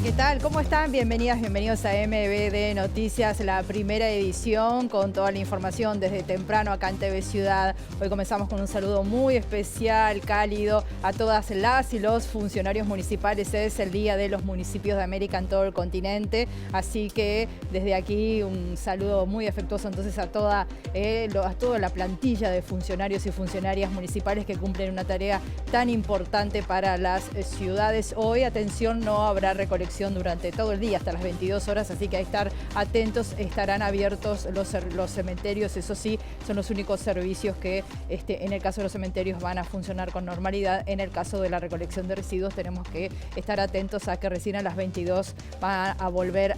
¿Qué tal? ¿Cómo están? Bienvenidas, bienvenidos a MBD Noticias, la primera edición con toda la información desde temprano acá en TV Ciudad. Hoy comenzamos con un saludo muy especial, cálido a todas las y los funcionarios municipales. Es el Día de los Municipios de América en todo el continente, así que desde aquí un saludo muy afectuoso entonces a toda la plantilla de funcionarios y funcionarias municipales que cumplen una tarea tan importante para las ciudades. Hoy, atención, no habrá recolección durante todo el día hasta las 22 horas, así que hay que estar atentos. Estarán abiertos los cementerios, eso sí, son los únicos servicios que en el caso de los cementerios van a funcionar con normalidad. En el caso de la recolección de residuos tenemos que estar atentos a que recién a las 22 van a volver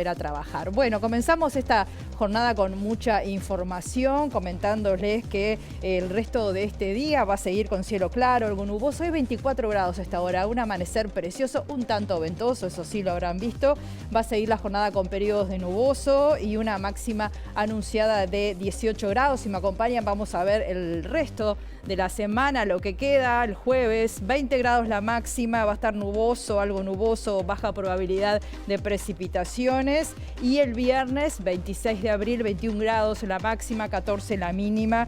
a trabajar. Bueno, comenzamos esta jornada con mucha información, comentándoles que el resto de este día va a seguir con cielo claro, algo nuboso. Hoy 24 grados a esta hora, un amanecer precioso, un tanto ventoso, eso sí lo habrán visto. Va a seguir la jornada con periodos de nuboso y una máxima anunciada de 18 grados. Si me acompañan vamos a ver el resto de la semana, lo que queda. El jueves 20 grados la máxima, va a estar nuboso, algo nuboso, baja probabilidad de precipitaciones. Y el viernes 26 de abril 21 grados la máxima, 14 la mínima,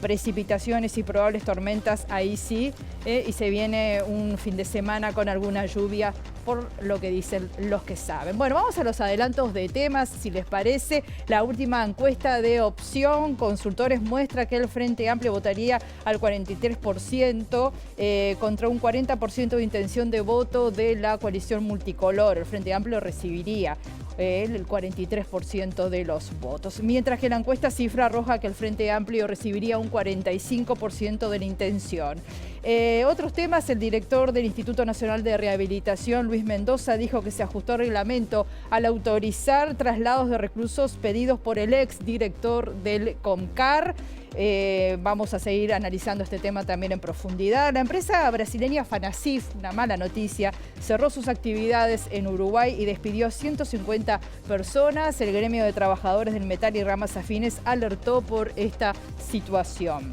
precipitaciones y probables tormentas ahí sí, y se viene un fin de semana con alguna lluvia por lo que dicen los que saben. Bueno, vamos a los adelantos de temas, si les parece. La última encuesta de Opción Consultores muestra que el Frente Amplio votaría al 43%, contra un 40% de intención de voto de la coalición multicolor. El Frente Amplio recibiría el 43% de los votos, mientras que la encuesta cifra arroja que el Frente Amplio recibiría un 45% de la intención. Otros temas: el director del Instituto Nacional de Rehabilitación, Luis Mendoza, dijo que se ajustó el reglamento al autorizar traslados de reclusos pedidos por el ex director del COMCAR. Vamos a seguir analizando este tema también en profundidad. La empresa brasileña Fanacif, una mala noticia, cerró sus actividades en Uruguay y despidió a 150 personas. El gremio de trabajadores del metal y ramas afines alertó por esta situación.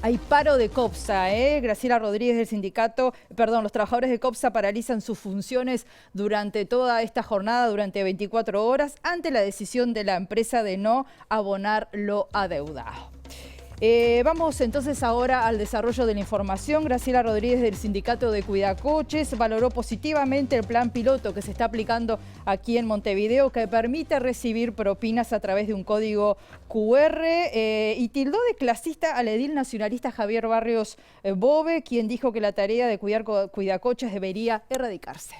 Hay paro de COPSA, Graciela Rodríguez del sindicato, los trabajadores de COPSA paralizan sus funciones durante toda esta jornada, durante 24 horas, ante la decisión de la empresa de no abonar lo adeudado. Vamos entonces ahora al desarrollo de la información. Graciela Rodríguez del sindicato de Cuidacoches valoró positivamente el plan piloto que se está aplicando aquí en Montevideo, que permite recibir propinas a través de un código QR, y tildó de clasista al edil nacionalista Javier Barrios Bove, quien dijo que la tarea de cuidar cuidacoches debería erradicarse.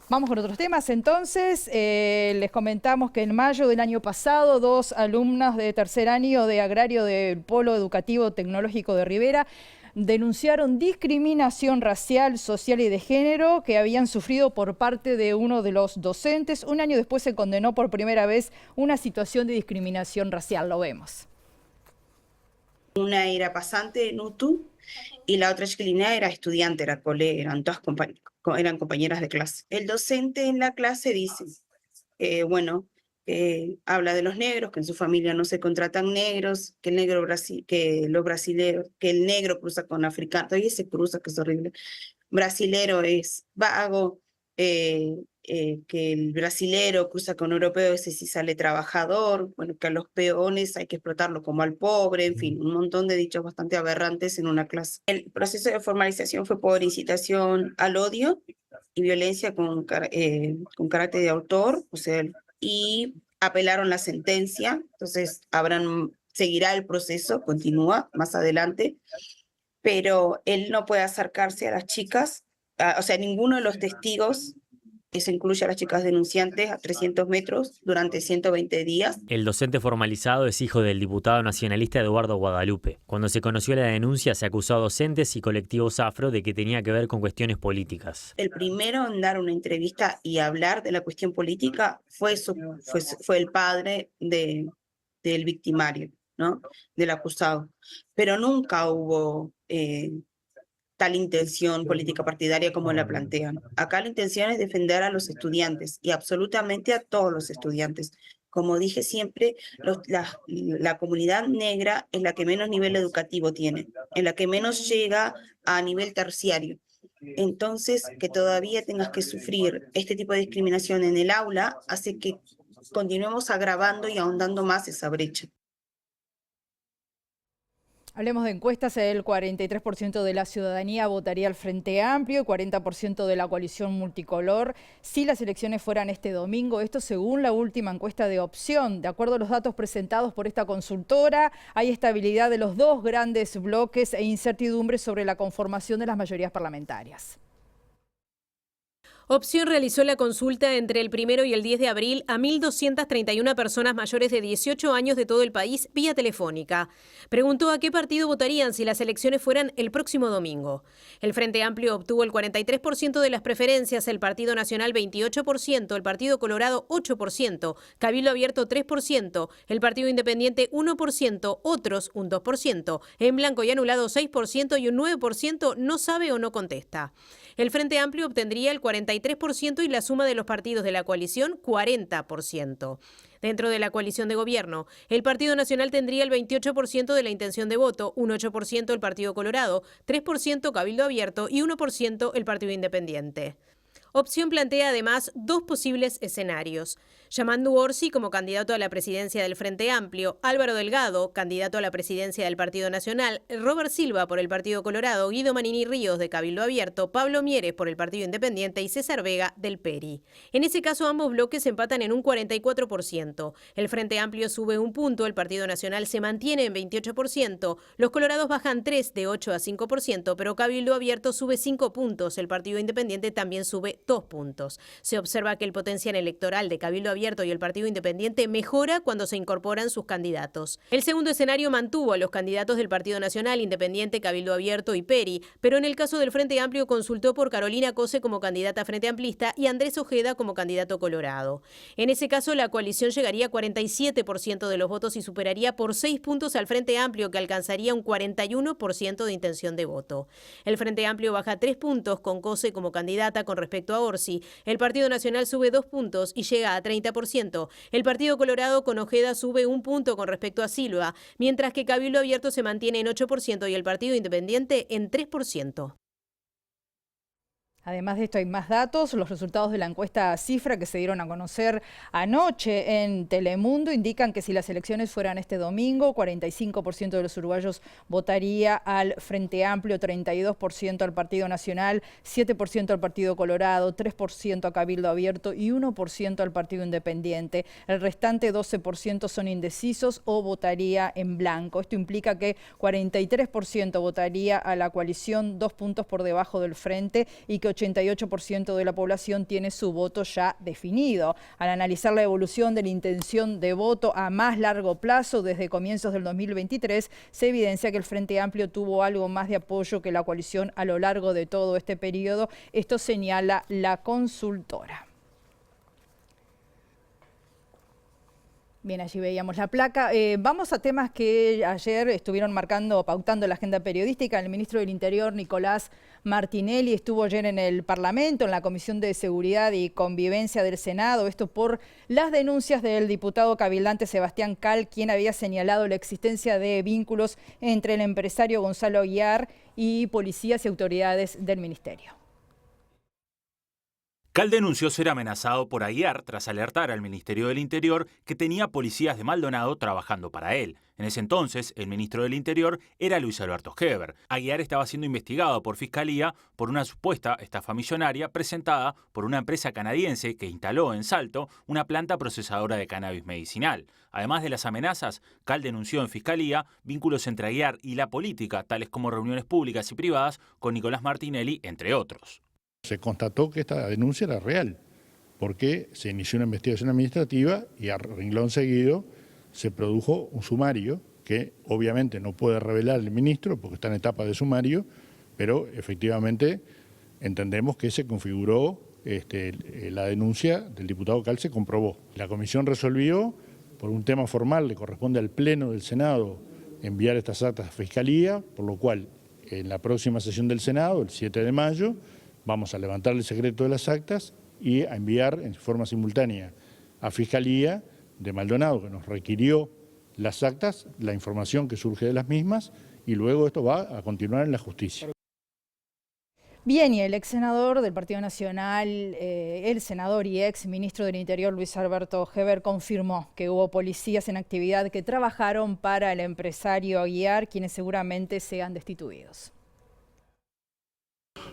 Vamos con otros temas entonces. Les comentamos que en mayo del año pasado, 2 alumnas de tercer año de agrario del Polo Educativo Tecnológico de Rivera denunciaron discriminación racial, social y de género que habían sufrido por parte de uno de los docentes. Un año después se condenó por primera vez una situación de discriminación racial. Lo vemos. Una era pasante en UTU y la otra chiquilina era estudiante, era colega, eran todas eran compañeras de clase. El docente en la clase dice, habla de los negros, que en su familia no se contratan negros, que el negro cruza con africano, todavía se cruza, que es horrible. Brasilero es vago, que el brasilero cruza con europeo, ese sí sale trabajador, bueno, que a los peones hay que explotarlo como al pobre, en fin, un montón de dichos bastante aberrantes en una clase. El proceso de formalización fue por incitación al odio y violencia con carácter de autor, o sea, y apelaron la sentencia, entonces seguirá el proceso, continúa más adelante, pero él no puede acercarse a las chicas, o sea, ninguno de los testigos, eso incluye a las chicas denunciantes, a 300 metros durante 120 días. El docente formalizado es hijo del diputado nacionalista Eduardo Guadalupe. Cuando se conoció la denuncia, se acusó a docentes y colectivos afro de que tenía que ver con cuestiones políticas. El primero en dar una entrevista y hablar de la cuestión política fue el padre del victimario, ¿no? Del acusado. Pero nunca hubo tal intención política partidaria como la plantean. Acá la intención es defender a los estudiantes y absolutamente a todos los estudiantes, Como dije siempre, la comunidad negra es la que menos nivel educativo tiene, en la que menos llega a nivel terciario. Entonces, que todavía tengas que sufrir este tipo de discriminación en el aula hace que continuemos agravando y ahondando más esa brecha. Hablemos de encuestas, el 43% de la ciudadanía votaría al Frente Amplio, el 40% de la coalición multicolor, si las elecciones fueran este domingo. Esto según la última encuesta de Opción. De acuerdo a los datos presentados por esta consultora, hay estabilidad de los dos grandes bloques e incertidumbre sobre la conformación de las mayorías parlamentarias. Opción realizó la consulta entre el 1 y el 10 de abril a 1.231 personas mayores de 18 años de todo el país vía telefónica. Preguntó a qué partido votarían si las elecciones fueran el próximo domingo. El Frente Amplio obtuvo el 43% de las preferencias, el Partido Nacional 28%, el Partido Colorado 8%, Cabildo Abierto 3%, el Partido Independiente 1%, otros un 2%, en blanco y anulado 6% y un 9% no sabe o no contesta. El Frente Amplio obtendría el 43% y la suma de los partidos de la coalición 40%. Dentro de la coalición de gobierno, el Partido Nacional tendría el 28% de la intención de voto, un 8% el Partido Colorado, 3% Cabildo Abierto y 1% el Partido Independiente. Opción plantea además dos posibles escenarios. Yamandu Orsi como candidato a la presidencia del Frente Amplio, Álvaro Delgado, candidato a la presidencia del Partido Nacional, Robert Silva por el Partido Colorado, Guido Manini Ríos de Cabildo Abierto, Pablo Mieres por el Partido Independiente y César Vega del PERI. En ese caso ambos bloques empatan en un 44%. El Frente Amplio sube un punto, el Partido Nacional se mantiene en 28%, los colorados bajan 3 de 8 a 5%, pero Cabildo Abierto sube 5 puntos, el Partido Independiente también sube 2 puntos. Se observa que el potencial electoral de Cabildo Abierto y el Partido Independiente mejora cuando se incorporan sus candidatos. El segundo escenario mantuvo a los candidatos del Partido Nacional, Independiente, Cabildo Abierto y PERI, pero en el caso del Frente Amplio consultó por Carolina Cose como candidata Frente Amplista y Andrés Ojeda como candidato colorado. En ese caso, la coalición llegaría a 47% de los votos y superaría por 6 puntos al Frente Amplio, que alcanzaría un 41% de intención de voto. El Frente Amplio baja 3 puntos con Cose como candidata con respecto a Orsi. El Partido Nacional sube 2 puntos y llega a 30%. El Partido Colorado con Ojeda sube 1 punto con respecto a Silva, mientras que Cabildo Abierto se mantiene en 8% y el Partido Independiente en 3%. Además de esto hay más datos. Los resultados de la encuesta Cifra que se dieron a conocer anoche en Telemundo indican que si las elecciones fueran este domingo, 45% de los uruguayos votaría al Frente Amplio, 32% al Partido Nacional, 7% al Partido Colorado, 3% a Cabildo Abierto y 1% al Partido Independiente. El restante 12% son indecisos o votaría en blanco. Esto implica que 43% votaría a la coalición, 2 puntos por debajo del Frente, y que 88% de la población tiene su voto ya definido. Al analizar la evolución de la intención de voto a más largo plazo desde comienzos del 2023, se evidencia que el Frente Amplio tuvo algo más de apoyo que la coalición a lo largo de todo este periodo. Esto señala la consultora. Bien, allí veíamos la placa. Vamos a temas que ayer estuvieron pautando la agenda periodística. El ministro del Interior, Nicolás Martinelli, estuvo ayer en el Parlamento, en la Comisión de Seguridad y Convivencia del Senado. Esto por las denuncias del diputado cabildante Sebastián Cal, quien había señalado la existencia de vínculos entre el empresario Gonzalo Aguiar y policías y autoridades del ministerio. Cal denunció ser amenazado por Aguiar tras alertar al Ministerio del Interior que tenía policías de Maldonado trabajando para él. En ese entonces, el ministro del Interior era Luis Alberto Heber. Aguiar estaba siendo investigado por Fiscalía por una supuesta estafa millonaria presentada por una empresa canadiense que instaló en Salto una planta procesadora de cannabis medicinal. Además de las amenazas, Cal denunció en Fiscalía vínculos entre Aguiar y la política, tales como reuniones públicas y privadas con Nicolás Martinelli, entre otros. Se constató que esta denuncia era real, porque se inició una investigación administrativa y a renglón seguido se produjo un sumario que obviamente no puede revelar el ministro porque está en etapa de sumario, pero efectivamente entendemos que se configuró la denuncia del diputado Cal, se comprobó. La comisión resolvió, por un tema formal, le corresponde al Pleno del Senado enviar estas actas a Fiscalía, por lo cual en la próxima sesión del Senado, el 7 de mayo, vamos a levantar el secreto de las actas y a enviar en forma simultánea a Fiscalía de Maldonado, que nos requirió las actas, la información que surge de las mismas, y luego esto va a continuar en la justicia. Bien, y el ex senador del Partido Nacional, el senador y ex ministro del Interior, Luis Alberto Heber, confirmó que hubo policías en actividad que trabajaron para el empresario Aguiar, quienes seguramente sean destituidos.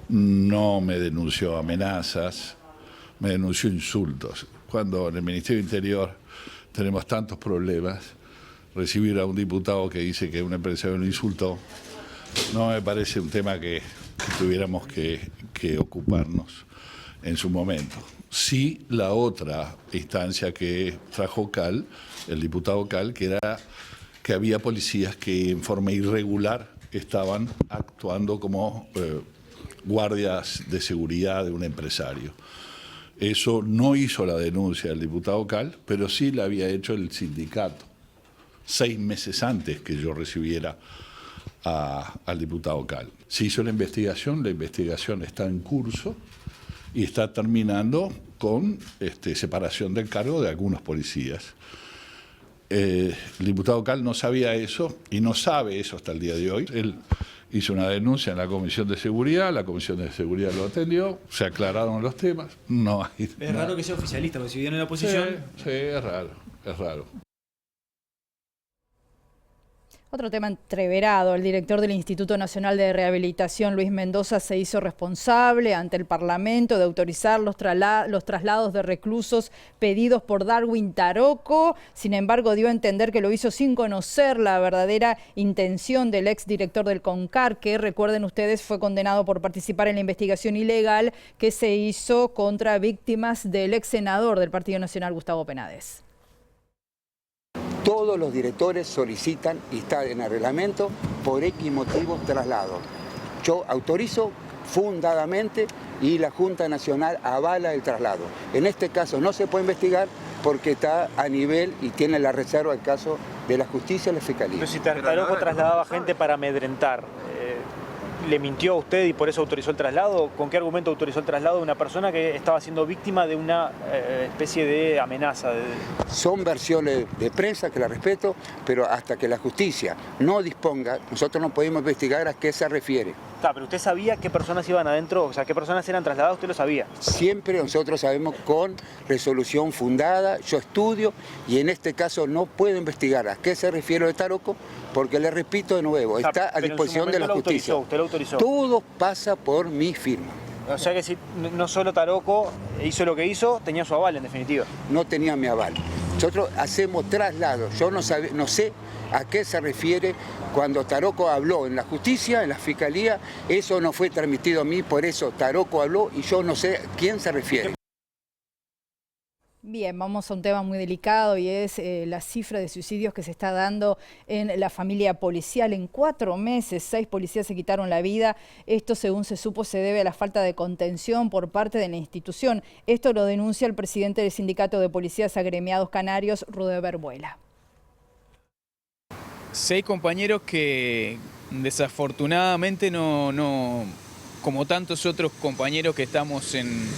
No me denunció amenazas, me denunció insultos. Cuando en el Ministerio del Interior tenemos tantos problemas, recibir a un diputado que dice que un empresario lo insultó, no me parece un tema que tuviéramos que ocuparnos en su momento. Sí, la otra instancia que trajo Cal, el diputado Cal, que era que había policías que en forma irregular estaban actuando como guardias de seguridad de un empresario. Eso no hizo la denuncia del diputado Cal, pero sí la había hecho el sindicato, 6 meses antes que yo recibiera al diputado Cal. Se hizo la investigación está en curso y está terminando con separación del cargo de algunos policías. El diputado Cal no sabía eso y no sabe eso hasta el día de hoy. Él hizo una denuncia en la Comisión de Seguridad, la Comisión de Seguridad lo atendió, se aclararon los temas. No hay, es raro que sea oficialista, porque si viene en la oposición... Sí, es raro. Otro tema entreverado, el director del Instituto Nacional de Rehabilitación, Luis Mendoza, se hizo responsable ante el Parlamento de autorizar los traslados de reclusos pedidos por Darwin Taroco. Sin embargo, dio a entender que lo hizo sin conocer la verdadera intención del exdirector del CONCAR, que, recuerden ustedes, fue condenado por participar en la investigación ilegal que se hizo contra víctimas del ex senador del Partido Nacional, Gustavo Penades. Todos los directores solicitan, y está en el reglamento, por X motivos traslado. Yo autorizo fundadamente y la Junta Nacional avala el traslado. En este caso no se puede investigar porque está a nivel y tiene la reserva el caso de la justicia y la fiscalía. Pero si Taroco trasladaba gente para amedrentar, ¿le mintió a usted y por eso autorizó el traslado? ¿Con qué argumento autorizó el traslado de una persona que estaba siendo víctima de una especie de amenaza? Son versiones de prensa que la respeto, pero hasta que la justicia no disponga, nosotros no podemos investigar a qué se refiere. Pero usted sabía qué personas iban adentro, o sea, qué personas eran trasladadas, usted lo sabía. Siempre nosotros sabemos con resolución fundada, yo estudio y en este caso no puedo investigar a qué se refiere de Taroco, porque le repito de nuevo, está a disposición de la justicia. Usted lo autorizó. Todo pasa por mi firma. O sea que si no solo Taroco hizo lo que hizo, tenía su aval en definitiva. No tenía mi aval. Nosotros hacemos traslados, yo no sé a qué se refiere cuando Taroco habló en la justicia, en la fiscalía, eso no fue transmitido a mí, por eso Taroco habló y yo no sé a quién se refiere. Bien, vamos a un tema muy delicado y es la cifra de suicidios que se está dando en la familia policial. En 4 meses, 6 policías se quitaron la vida. Esto, según se supo, se debe a la falta de contención por parte de la institución. Esto lo denuncia el presidente del Sindicato de Policías Agremiados Canarios, Rudeber Buela. 6 compañeros que desafortunadamente no, como tantos otros compañeros que estamos en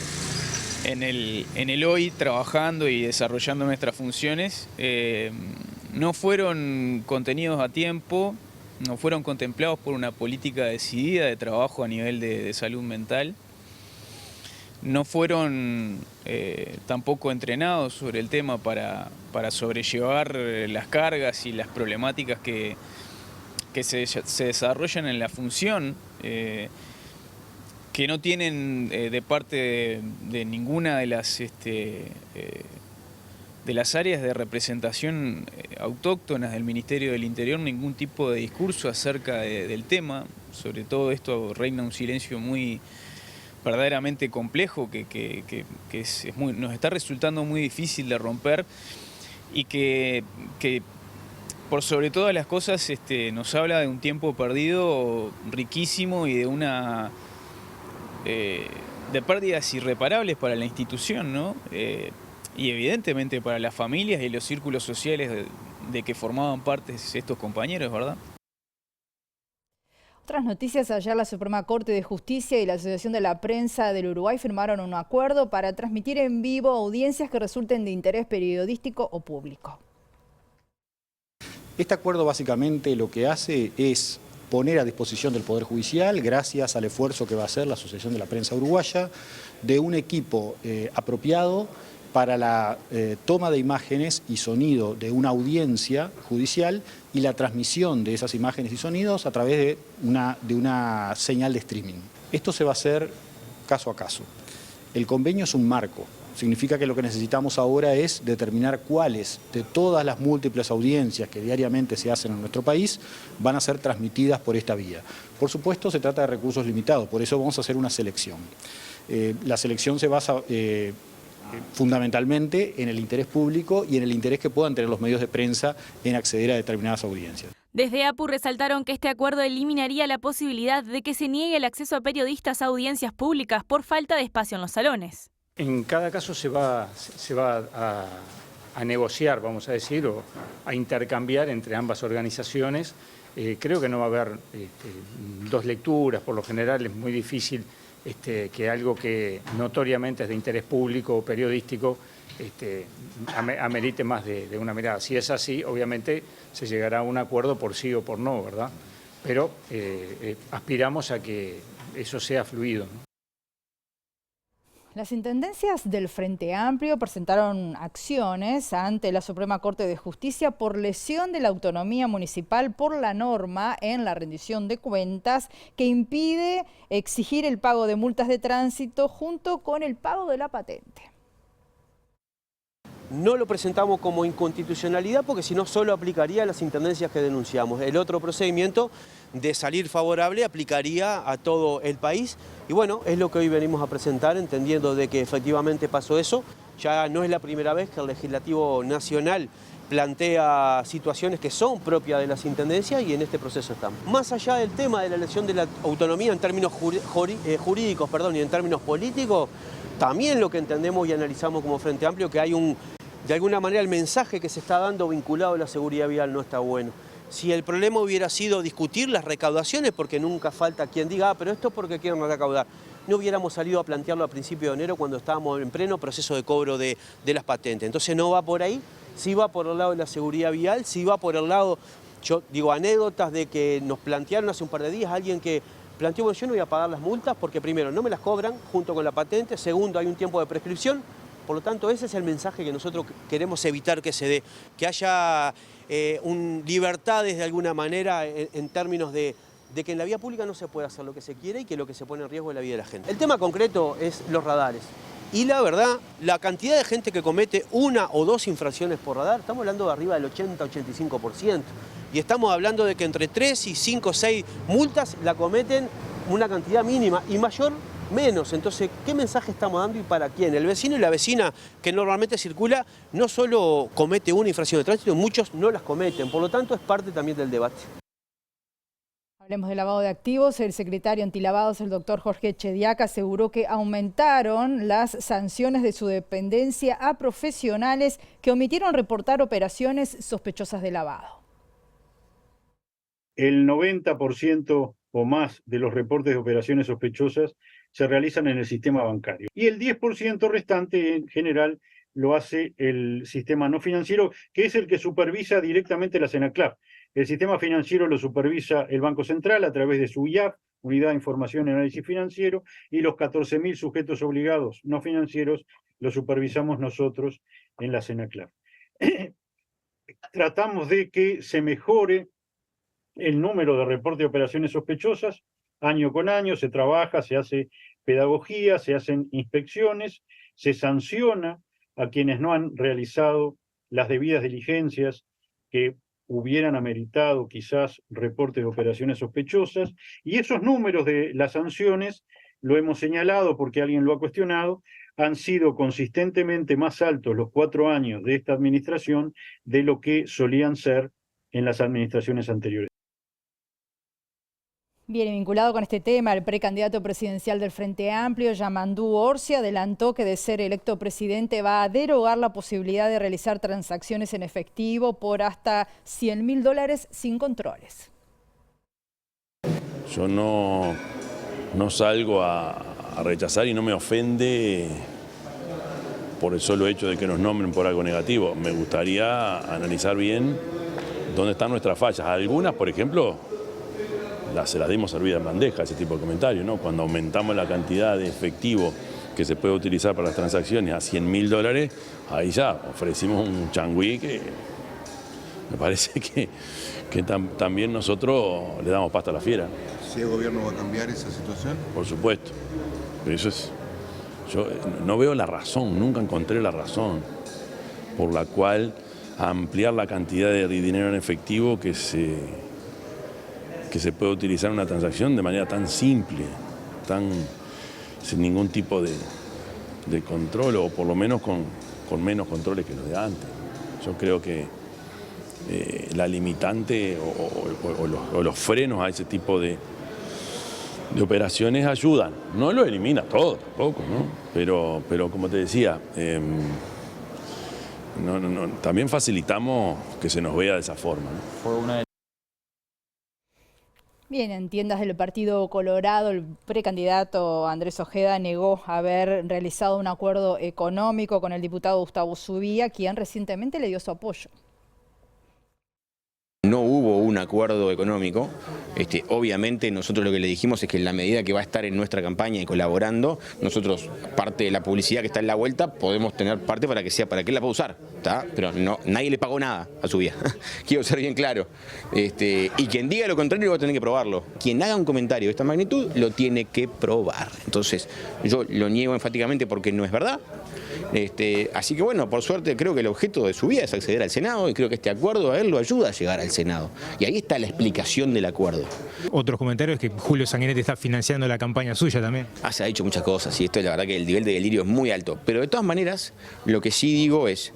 el hoy trabajando y desarrollando nuestras funciones, no fueron contenidos a tiempo, no fueron contemplados por una política decidida de trabajo a nivel de salud mental, no fueron tampoco entrenados sobre el tema para sobrellevar las cargas y las problemáticas que se desarrollan en la función, que no tienen de parte de ninguna de las áreas de representación autóctonas del Ministerio del Interior ningún tipo de discurso acerca del tema. Sobre todo esto reina un silencio muy verdaderamente complejo que nos está resultando muy difícil de romper y que por sobre todas las cosas nos habla de un tiempo perdido riquísimo y de una de pérdidas irreparables para la institución, ¿no? Y evidentemente para las familias y los círculos sociales de que formaban parte estos compañeros, ¿verdad? Otras noticias: ayer la Suprema Corte de Justicia y la Asociación de la Prensa del Uruguay firmaron un acuerdo para transmitir en vivo audiencias que resulten de interés periodístico o público. Este acuerdo básicamente lo que hace es poner a disposición del Poder Judicial, gracias al esfuerzo que va a hacer la Asociación de la Prensa Uruguaya, de un equipo apropiado para la toma de imágenes y sonido de una audiencia judicial y la transmisión de esas imágenes y sonidos a través de una señal de streaming. Esto se va a hacer caso a caso. El convenio es un marco. Significa que lo que necesitamos ahora es determinar cuáles de todas las múltiples audiencias que diariamente se hacen en nuestro país van a ser transmitidas por esta vía. Por supuesto, se trata de recursos limitados, por eso vamos a hacer una selección. La selección se basa fundamentalmente en el interés público y en el interés que puedan tener los medios de prensa en acceder a determinadas audiencias. Desde APU resaltaron que este acuerdo eliminaría la posibilidad de que se niegue el acceso a periodistas a audiencias públicas por falta de espacio en los salones. En cada caso se va a negociar, vamos a decir, o a intercambiar entre ambas organizaciones. Creo que no va a haber dos lecturas, por lo general es muy difícil que algo que notoriamente es de interés público o periodístico amerite más de una mirada. Si es así, obviamente se llegará a un acuerdo por sí o por no, ¿verdad? Pero aspiramos a que eso sea fluido, ¿no? Las intendencias del Frente Amplio presentaron acciones ante la Suprema Corte de Justicia por lesión de la autonomía municipal por la norma en la rendición de cuentas que impide exigir el pago de multas de tránsito junto con el pago de la patente. No lo presentamos como inconstitucionalidad porque si no solo aplicaría a las intendencias que denunciamos. El otro procedimiento de salir favorable aplicaría a todo el país y bueno, es lo que hoy venimos a presentar entendiendo de que efectivamente pasó eso. Ya no es la primera vez que el Legislativo Nacional plantea situaciones que son propias de las intendencias y en este proceso estamos. Más allá del tema de la elección de la autonomía en términos jurídicos y en términos políticos, también lo que entendemos y analizamos como Frente Amplio que hay de alguna manera el mensaje que se está dando vinculado a la seguridad vial no está bueno. Si el problema hubiera sido discutir las recaudaciones, porque nunca falta quien diga, pero esto es porque quieren recaudar, no hubiéramos salido a plantearlo a principios de enero cuando estábamos en pleno proceso de cobro de las patentes. Entonces no va por ahí, sí va por el lado de la seguridad vial, sí va por el lado, yo digo, anécdotas de que nos plantearon hace un par de días alguien que planteó, bueno, yo no voy a pagar las multas porque primero no me las cobran junto con la patente, segundo hay un tiempo de prescripción, por lo tanto ese es el mensaje que nosotros queremos evitar que se dé, que haya libertades de alguna manera en términos de que en la vía pública no se puede hacer lo que se quiere y que lo que se pone en riesgo es la vida de la gente. El tema concreto es los radares. Y la verdad, la cantidad de gente que comete una o dos infracciones por radar, estamos hablando de arriba del 80-85%. Y estamos hablando de que entre 3 y 5 o 6 multas la cometen una cantidad mínima y mayor menos. Entonces, ¿qué mensaje estamos dando y para quién? El vecino y la vecina que normalmente circula no solo comete una infracción de tránsito, muchos no las cometen. Por lo tanto, es parte también del debate. Hablemos de lavado de activos. El secretario antilavados, el doctor Jorge Chediaca, aseguró que aumentaron las sanciones de su dependencia a profesionales que omitieron reportar operaciones sospechosas de lavado. El 90% o más de los reportes de operaciones sospechosas se realizan en el sistema bancario. Y el 10% restante, en general, lo hace el sistema no financiero, que es el que supervisa directamente la Senaclaf. El sistema financiero lo supervisa el Banco Central a través de su IAF, Unidad de Información y Análisis Financiero, y los 14.000 sujetos obligados no financieros los supervisamos nosotros en la Senaclaf. Tratamos de que se mejore el número de reportes de operaciones sospechosas, año con año se trabaja, se hace pedagogía, se hacen inspecciones, se sanciona a quienes no han realizado las debidas diligencias que hubieran ameritado quizás reportes de operaciones sospechosas, y esos números de las sanciones, lo hemos señalado porque alguien lo ha cuestionado, han sido consistentemente más altos los 4 años de esta administración de lo que solían ser en las administraciones anteriores. Bien, y vinculado con este tema, el precandidato presidencial del Frente Amplio, Yamandú Orsi, adelantó que de ser electo presidente va a derogar la posibilidad de realizar transacciones en efectivo por hasta $100.000 sin controles. Yo no salgo a rechazar y no me ofende por el solo hecho de que nos nombren por algo negativo. Me gustaría analizar bien dónde están nuestras fallas. Algunas, por ejemplo, se las dimos servidas en bandeja, ese tipo de comentarios, ¿no? Cuando aumentamos la cantidad de efectivo que se puede utilizar para las transacciones a $100.000, ahí ya ofrecimos un changüí que me parece que también nosotros le damos pasta a la fiera. ¿Si el gobierno va a cambiar esa situación? Por supuesto. Eso es. Yo no veo la razón, nunca encontré la razón por la cual ampliar la cantidad de dinero en efectivo que se puede utilizar en una transacción de manera tan simple, sin ningún tipo de control, o por lo menos con menos controles que los de antes. Yo creo que la limitante o los frenos a ese tipo de operaciones ayudan. No lo elimina todo tampoco, ¿no? Pero como te decía, también facilitamos que se nos vea de esa forma, ¿no? Fue una de... Bien, en tiendas del Partido Colorado, el precandidato Andrés Ojeda negó haber realizado un acuerdo económico con el diputado Gustavo Zubia, quien recientemente le dio su apoyo. No hubo un acuerdo económico. Obviamente nosotros lo que le dijimos es que en la medida que va a estar en nuestra campaña y colaborando, nosotros parte de la publicidad que está en la vuelta podemos tener parte para que él la pueda usar, ¿tá? Pero nadie le pagó nada a Zubia. Quiero ser bien claro. Y quien diga lo contrario va a tener que probarlo. Quien haga un comentario de esta magnitud lo tiene que probar. Entonces yo lo niego enfáticamente porque no es verdad. Así que bueno, por suerte creo que el objeto de su vida es acceder al Senado y creo que este acuerdo a él lo ayuda a llegar al Senado. Y ahí está la explicación del acuerdo. Otros comentarios es que Julio Sanguinetti está financiando la campaña suya también. Se ha dicho muchas cosas y esto la verdad que el nivel de delirio es muy alto. Pero de todas maneras, lo que sí digo es,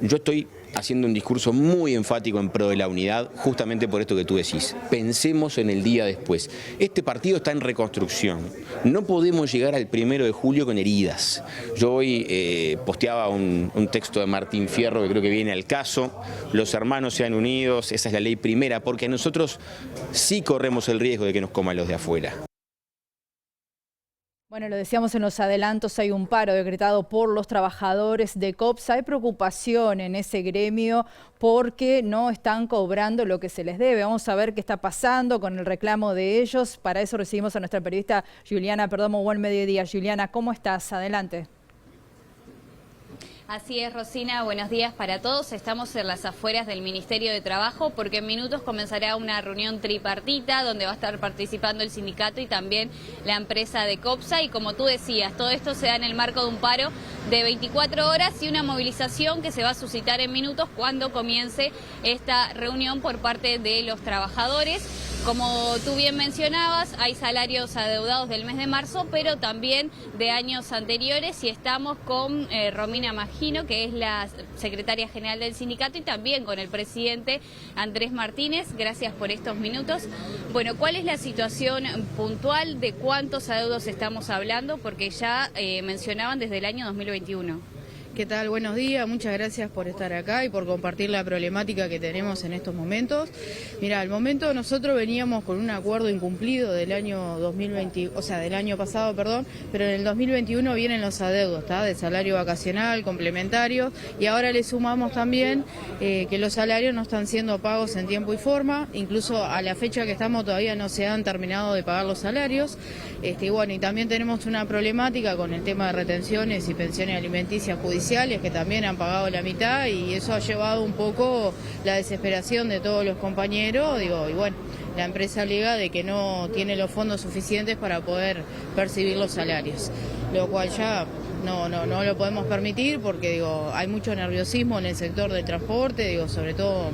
yo estoy haciendo un discurso muy enfático en pro de la unidad, justamente por esto que tú decís. Pensemos en el día después. Este partido está en reconstrucción. No podemos llegar al 1 de julio con heridas. Yo hoy posteaba un texto de Martín Fierro que creo que viene al caso. Los hermanos sean unidos, esa es la ley primera, porque nosotros sí corremos el riesgo de que nos coman los de afuera. Bueno, lo decíamos en los adelantos, hay un paro decretado por los trabajadores de COPSA. Hay preocupación en ese gremio porque no están cobrando lo que se les debe. Vamos a ver qué está pasando con el reclamo de ellos. Para eso recibimos a nuestra periodista Juliana Perdomo. Buen mediodía. Juliana, ¿cómo estás? Adelante. Así es, Rosina, buenos días para todos. Estamos en las afueras del Ministerio de Trabajo porque en minutos comenzará una reunión tripartita donde va a estar participando el sindicato y también la empresa de COPSA. Y como tú decías, todo esto se da en el marco de un paro de 24 horas y una movilización que se va a suscitar en minutos cuando comience esta reunión por parte de los trabajadores. Como tú bien mencionabas, hay salarios adeudados del mes de marzo, pero también de años anteriores, y estamos con Romina Magino, que es la secretaria general del sindicato, y también con el presidente Andrés Martínez. Gracias por estos minutos. Bueno, ¿cuál es la situación puntual? ¿De cuántos adeudos estamos hablando? Porque ya mencionaban desde el año 2021. ¿Qué tal? Buenos días, muchas gracias por estar acá y por compartir la problemática que tenemos en estos momentos. Mira, al momento nosotros veníamos con un acuerdo incumplido del año 2020, o sea, del año pasado, perdón, pero en el 2021 vienen los adeudos, ¿tá? De salario vacacional, complementario, y ahora le sumamos también que los salarios no están siendo pagos en tiempo y forma, incluso a la fecha que estamos todavía no se han terminado de pagar los salarios. Bueno, y también tenemos una problemática con el tema de retenciones y pensiones alimenticias judiciales, que también han pagado la mitad, y eso ha llevado un poco la desesperación de todos los compañeros, y bueno, la empresa alega de que no tiene los fondos suficientes para poder percibir los salarios, lo cual ya no lo podemos permitir porque hay mucho nerviosismo en el sector del transporte, sobre todo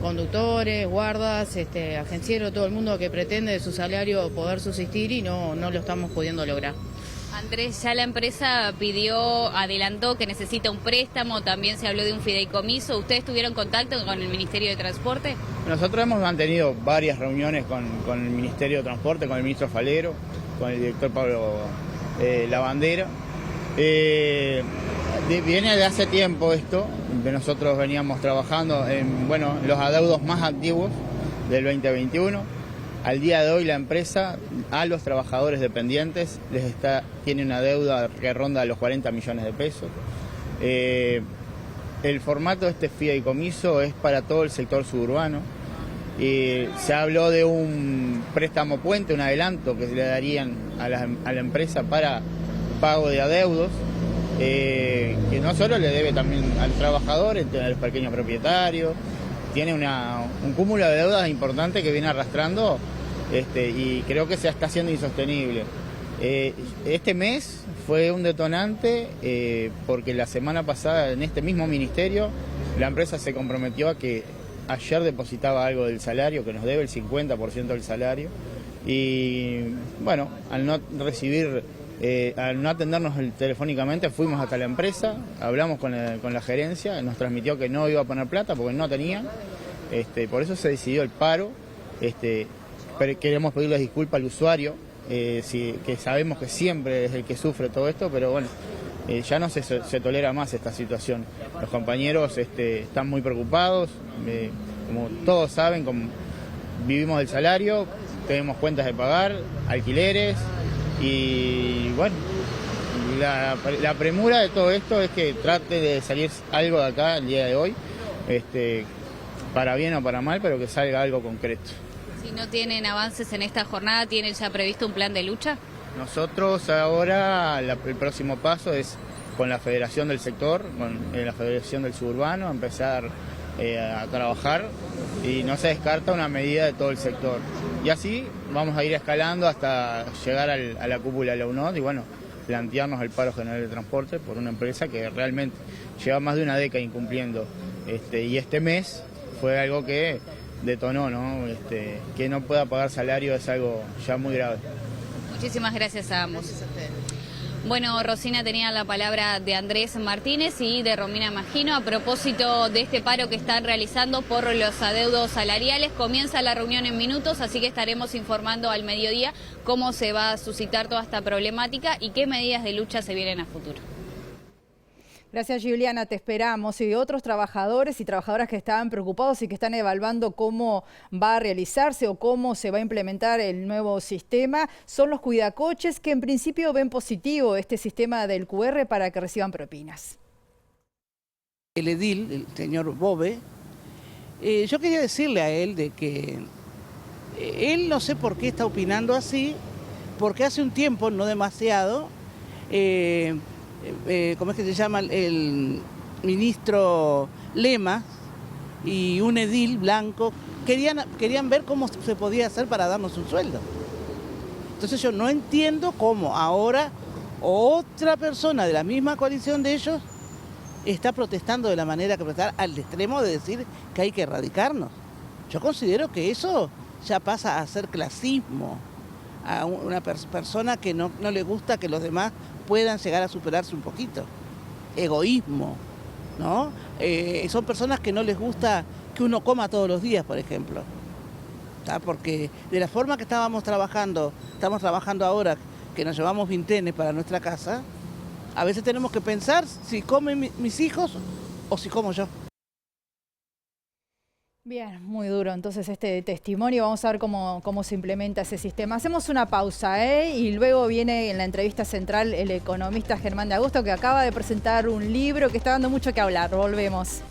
conductores, guardas, agencieros, todo el mundo que pretende de su salario poder subsistir y no lo estamos pudiendo lograr. Andrés, ya la empresa adelantó que necesita un préstamo, también se habló de un fideicomiso. ¿Ustedes tuvieron contacto con el Ministerio de Transporte? Nosotros hemos mantenido varias reuniones con el Ministerio de Transporte, con el ministro Falero, con el director Pablo Lavandera. Viene de hace tiempo esto, que nosotros veníamos trabajando en los adeudos más antiguos del 2021. Al día de hoy la empresa a los trabajadores dependientes tiene una deuda que ronda los 40 millones de pesos. El formato de este fideicomiso es para todo el sector suburbano. Se habló de un préstamo puente, un adelanto que se le darían a la empresa para pago de adeudos, que no solo le debe también al trabajador, a los pequeños propietarios, tiene un cúmulo de deudas importante que viene arrastrando y creo que se está haciendo insostenible. Este mes fue un detonante porque la semana pasada en este mismo ministerio la empresa se comprometió a que ayer depositaba algo del salario, que nos debe el 50% del salario, y bueno, al no recibir, al no atendernos telefónicamente, fuimos hasta la empresa, hablamos con la gerencia, nos transmitió que no iba a poner plata porque no tenían, por eso se decidió el paro. Pero queremos pedirles disculpas al usuario, que sabemos que siempre es el que sufre todo esto, pero bueno, ya no se tolera más esta situación. Los compañeros están muy preocupados, como todos saben, vivimos del salario, tenemos cuentas de pagar, alquileres, y bueno, la premura de todo esto es que trate de salir algo de acá el día de hoy, para bien o para mal, pero que salga algo concreto. Si no tienen avances en esta jornada, ¿tienen ya previsto un plan de lucha? Nosotros ahora, el próximo paso es con la Federación del Sector, con la Federación del Suburbano, empezar a trabajar, y no se descarta una medida de todo el sector. Y así vamos a ir escalando hasta llegar a la cúpula de la UNOD y bueno, plantearnos el paro general de transporte por una empresa que realmente lleva más de una década incumpliendo. Y este mes fue algo que detonó, ¿no? Que no pueda pagar salario es algo ya muy grave. Muchísimas gracias a ambos. Bueno, Rosina, tenía la palabra de Andrés Martínez y de Romina Magino a propósito de este paro que están realizando por los adeudos salariales. Comienza la reunión en minutos, así que estaremos informando al mediodía cómo se va a suscitar toda esta problemática y qué medidas de lucha se vienen a futuro. Gracias, Juliana, te esperamos. Y otros trabajadores y trabajadoras que estaban preocupados y que están evaluando cómo va a realizarse o cómo se va a implementar el nuevo sistema son los cuidacoches, que en principio ven positivo este sistema del QR para que reciban propinas. El edil, el señor Bove, yo quería decirle a él de que él no sé por qué está opinando así, porque hace un tiempo, no demasiado, ¿cómo es que se llama? El ministro Lema y un edil blanco querían ver cómo se podía hacer para darnos un sueldo. Entonces yo no entiendo cómo ahora otra persona de la misma coalición de ellos está protestando de la manera que protestar, al extremo de decir que hay que erradicarnos. Yo considero que eso ya pasa a ser clasismo, a una persona que no le gusta que los demás puedan llegar a superarse un poquito. Egoísmo, ¿no? Son personas que no les gusta que uno coma todos los días, por ejemplo. ¿Tá? Porque de la forma que estamos trabajando ahora, que nos llevamos vintenes para nuestra casa, a veces tenemos que pensar si comen mis hijos o si como yo. Bien, muy duro entonces este testimonio. Vamos a ver cómo se implementa ese sistema. Hacemos una pausa, y luego viene en la entrevista central el economista Germán de Agosto, que acaba de presentar un libro que está dando mucho que hablar. Volvemos.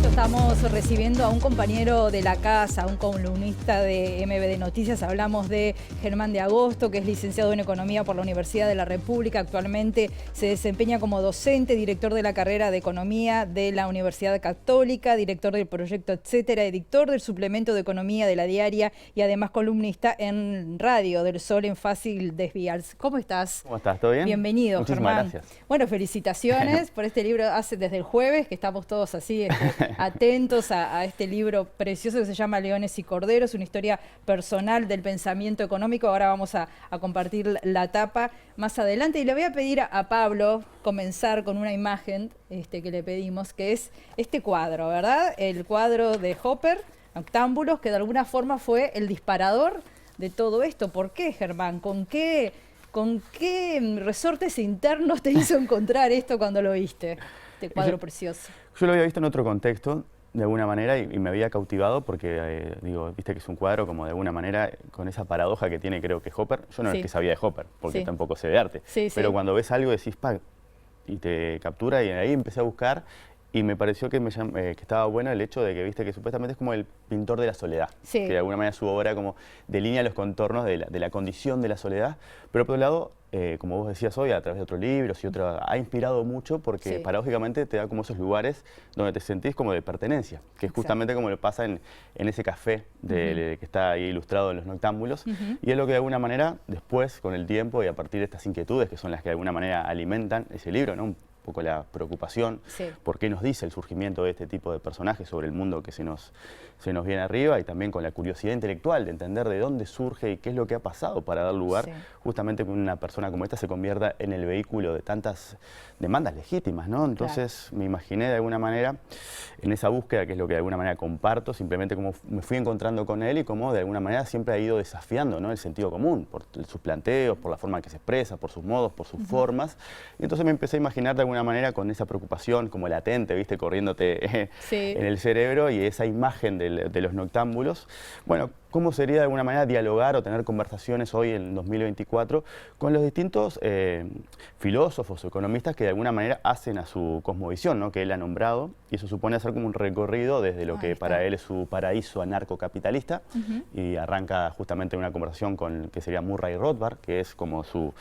Estamos recibiendo a un compañero de la casa, un columnista de MBD Noticias. Hablamos de Germán de Agosto, que es licenciado en Economía por la Universidad de la República. Actualmente se desempeña como docente, director de la carrera de Economía de la Universidad Católica, director del proyecto Etcétera, editor del suplemento de Economía de la Diaria y además columnista en Radio del Sol en Fácil Desviarse. ¿Cómo estás? ¿Cómo estás? ¿Todo bien? Bienvenido, Muchísimas Germán. Gracias. Bueno, felicitaciones por este libro. Hace desde el jueves que estamos todos así atentos a este libro precioso que se llama Leones y Corderos, una historia personal del pensamiento económico. Ahora vamos a compartir la tapa más adelante y le voy a pedir a Pablo comenzar con una imagen que le pedimos, que es este cuadro, ¿verdad? El cuadro de Hopper, noctámbulos, que de alguna forma fue el disparador de todo esto. ¿Por qué, Germán? ¿Con qué resortes internos te hizo encontrar esto cuando lo viste? Este cuadro precioso. Yo lo había visto en otro contexto, de alguna manera, y me había cautivado porque, digo, viste que es un cuadro como de alguna manera con esa paradoja que tiene, creo que Hopper. Yo no es que sabía de Hopper, porque tampoco sé de arte, pero cuando ves algo decís, y te captura, y ahí empecé a buscar. Y me pareció que estaba bueno el hecho de que, viste, que supuestamente es como el pintor de la soledad. Que de alguna manera su obra como delinea los contornos de la condición de la soledad. Pero por otro lado, como vos decías hoy, a través de otros libros y ha inspirado mucho porque paradójicamente te da como esos lugares donde te sentís como de pertenencia. Que es justamente como lo pasa en ese café que está ahí ilustrado en los noctámbulos. Y es lo que de alguna manera, después, con el tiempo y a partir de estas inquietudes, que son las que de alguna manera alimentan ese libro, ¿no? Un poco la preocupación, por qué nos dice el surgimiento de este tipo de personajes sobre el mundo que se nos viene arriba, y también con la curiosidad intelectual de entender de dónde surge y qué es lo que ha pasado para dar lugar justamente que una persona como esta se convierta en el vehículo de tantas demandas legítimas, ¿no? Entonces me imaginé de alguna manera en esa búsqueda, que es lo que de alguna manera comparto, simplemente cómo me fui encontrando con él y cómo de alguna manera siempre ha ido desafiando, ¿no?, el sentido común, por sus planteos, por la forma en que se expresa, por sus modos, por sus formas. Y entonces me empecé a imaginar de alguna manera con esa preocupación como latente, ¿viste?, corriéndote en el cerebro, y esa imagen de los noctámbulos. Bueno, ¿cómo sería de alguna manera dialogar o tener conversaciones hoy en 2024 con los distintos filósofos o economistas que de alguna manera hacen a su cosmovisión, ¿no?, que él ha nombrado? Y eso supone hacer como un recorrido desde lo que para él es su paraíso anarcocapitalista, y arranca justamente una conversación con que sería Murray Rothbard, que es como su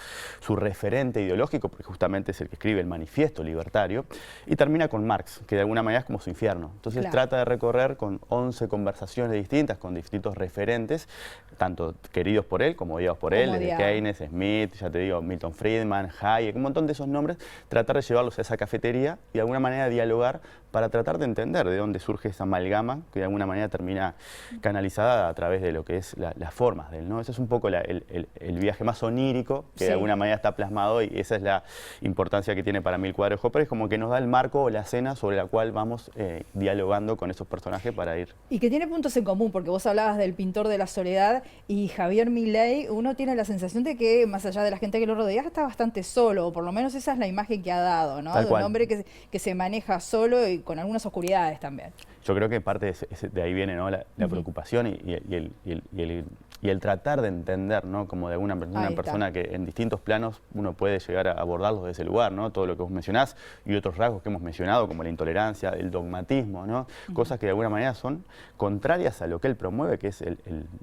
referente ideológico, porque justamente es el que escribe el manifiesto libertario, y termina con Marx, que de alguna manera es como su infierno. Entonces trata de recorrer con 11 conversaciones distintas, con distintos referentes, tanto queridos por él como odiados por él, desde Keynes, Smith, ya te digo, Milton Friedman, Hayek, un montón de esos nombres, tratar de llevarlos a esa cafetería y de alguna manera dialogar para tratar de entender de dónde surge esa amalgama que de alguna manera termina canalizada a través de lo que es las formas de él, ¿no? Ese es un poco el viaje más onírico que de alguna manera está plasmado, y esa es la importancia que tiene para mí el cuadro de Hopper, es como que nos da el marco o la escena sobre la cual vamos dialogando con esos personajes para ir. Y que tiene puntos en común, porque vos hablabas del pintor de la soledad y Javier Milei, uno tiene la sensación de que más allá de la gente que lo rodea está bastante solo, o por lo menos esa es la imagen que ha dado, ¿no? De un hombre que se maneja solo y con algunas oscuridades también. Yo creo que parte de ahí viene, ¿no?, la preocupación y el tratar de entender, ¿no?, como de una persona que en distintos planos uno puede llegar a abordarlos desde ese lugar, ¿no? Todo lo que vos mencionás y otros rasgos que hemos mencionado, como la intolerancia, el dogmatismo, ¿no? Cosas que de alguna manera son contrarias a lo que él promueve, que es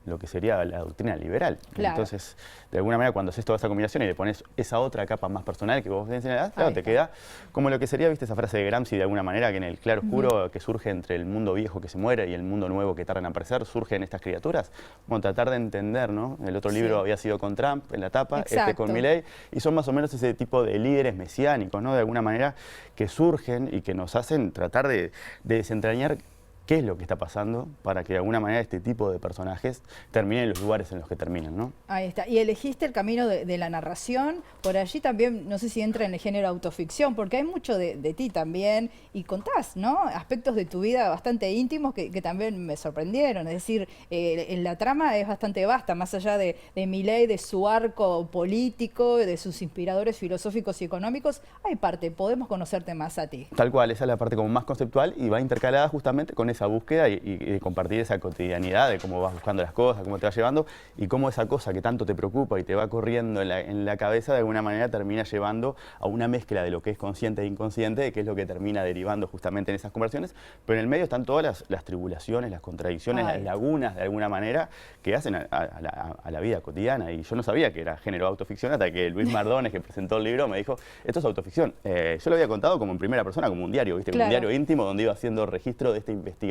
lo que sería la doctrina liberal. Entonces, de alguna manera, cuando haces toda esa combinación y le pones esa otra capa más personal que vos mencionás, claro, te queda como lo que sería, viste, esa frase de Gramsci de alguna manera, que en el claro oscuro que surge entre el mundo viejo que se muere y el mundo nuevo que tarda en aparecer, surgen estas criaturas. Bueno, tratar de entender, ¿no? El otro libro había sido con Trump en la tapa, este con Milei, y son más o menos ese tipo de líderes mesiánicos, ¿no?, de alguna manera, que surgen y que nos hacen tratar de desentrañar qué es lo que está pasando para que de alguna manera este tipo de personajes terminen en los lugares en los que terminan, ¿no? Ahí está. Y elegiste el camino de la narración. Por allí también, no sé si entra en el género autoficción, porque hay mucho de ti también, y contás, ¿no?, aspectos de tu vida bastante íntimos que también me sorprendieron. Es decir, en la trama es bastante vasta, más allá de Milei, de su arco político, de sus inspiradores filosóficos y económicos, hay parte, podemos conocerte más a ti. Tal cual, esa es la parte como más conceptual y va intercalada justamente con esa búsqueda y de compartir esa cotidianidad de cómo vas buscando las cosas, cómo te vas llevando y cómo esa cosa que tanto te preocupa y te va corriendo en la cabeza de alguna manera termina llevando a una mezcla de lo que es consciente e inconsciente, que es lo que termina derivando justamente en esas conversaciones, pero en el medio están todas las tribulaciones, las contradicciones, las lagunas de alguna manera que hacen a la vida cotidiana, y yo no sabía que era género autoficción hasta que Luis Mardones, que presentó el libro, me dijo, esto es autoficción. Yo lo había contado como en primera persona, como un diario, ¿viste? Como un diario íntimo donde iba haciendo registro de esta investigación,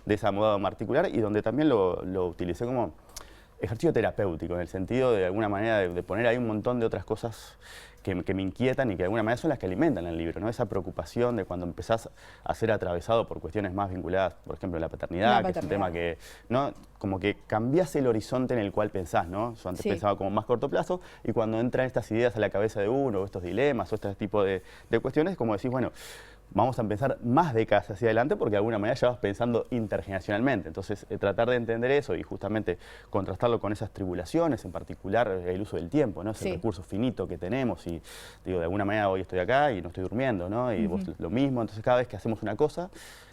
de esa moda particular, y donde también lo utilicé como ejercicio terapéutico, en el sentido de alguna manera de poner ahí un montón de otras cosas que me inquietan y que de alguna manera son las que alimentan el libro, ¿no? Esa preocupación de cuando empezás a ser atravesado por cuestiones más vinculadas, por ejemplo, la paternidad, que es un tema que, ¿no?, como que cambiás el horizonte en el cual pensás, ¿no? Yo antes pensaba como más corto plazo, y cuando entran estas ideas a la cabeza de uno, o estos dilemas, o este tipo de cuestiones, como decís, bueno, vamos a pensar más décadas hacia adelante porque de alguna manera ya vas pensando intergeneracionalmente. Entonces, tratar de entender eso y justamente contrastarlo con esas tribulaciones, en particular el uso del tiempo, ¿no? Es el recurso finito que tenemos y, digo, de alguna manera hoy estoy acá y no estoy durmiendo, ¿no? Y vos lo mismo. Entonces, cada vez que hacemos una cosa,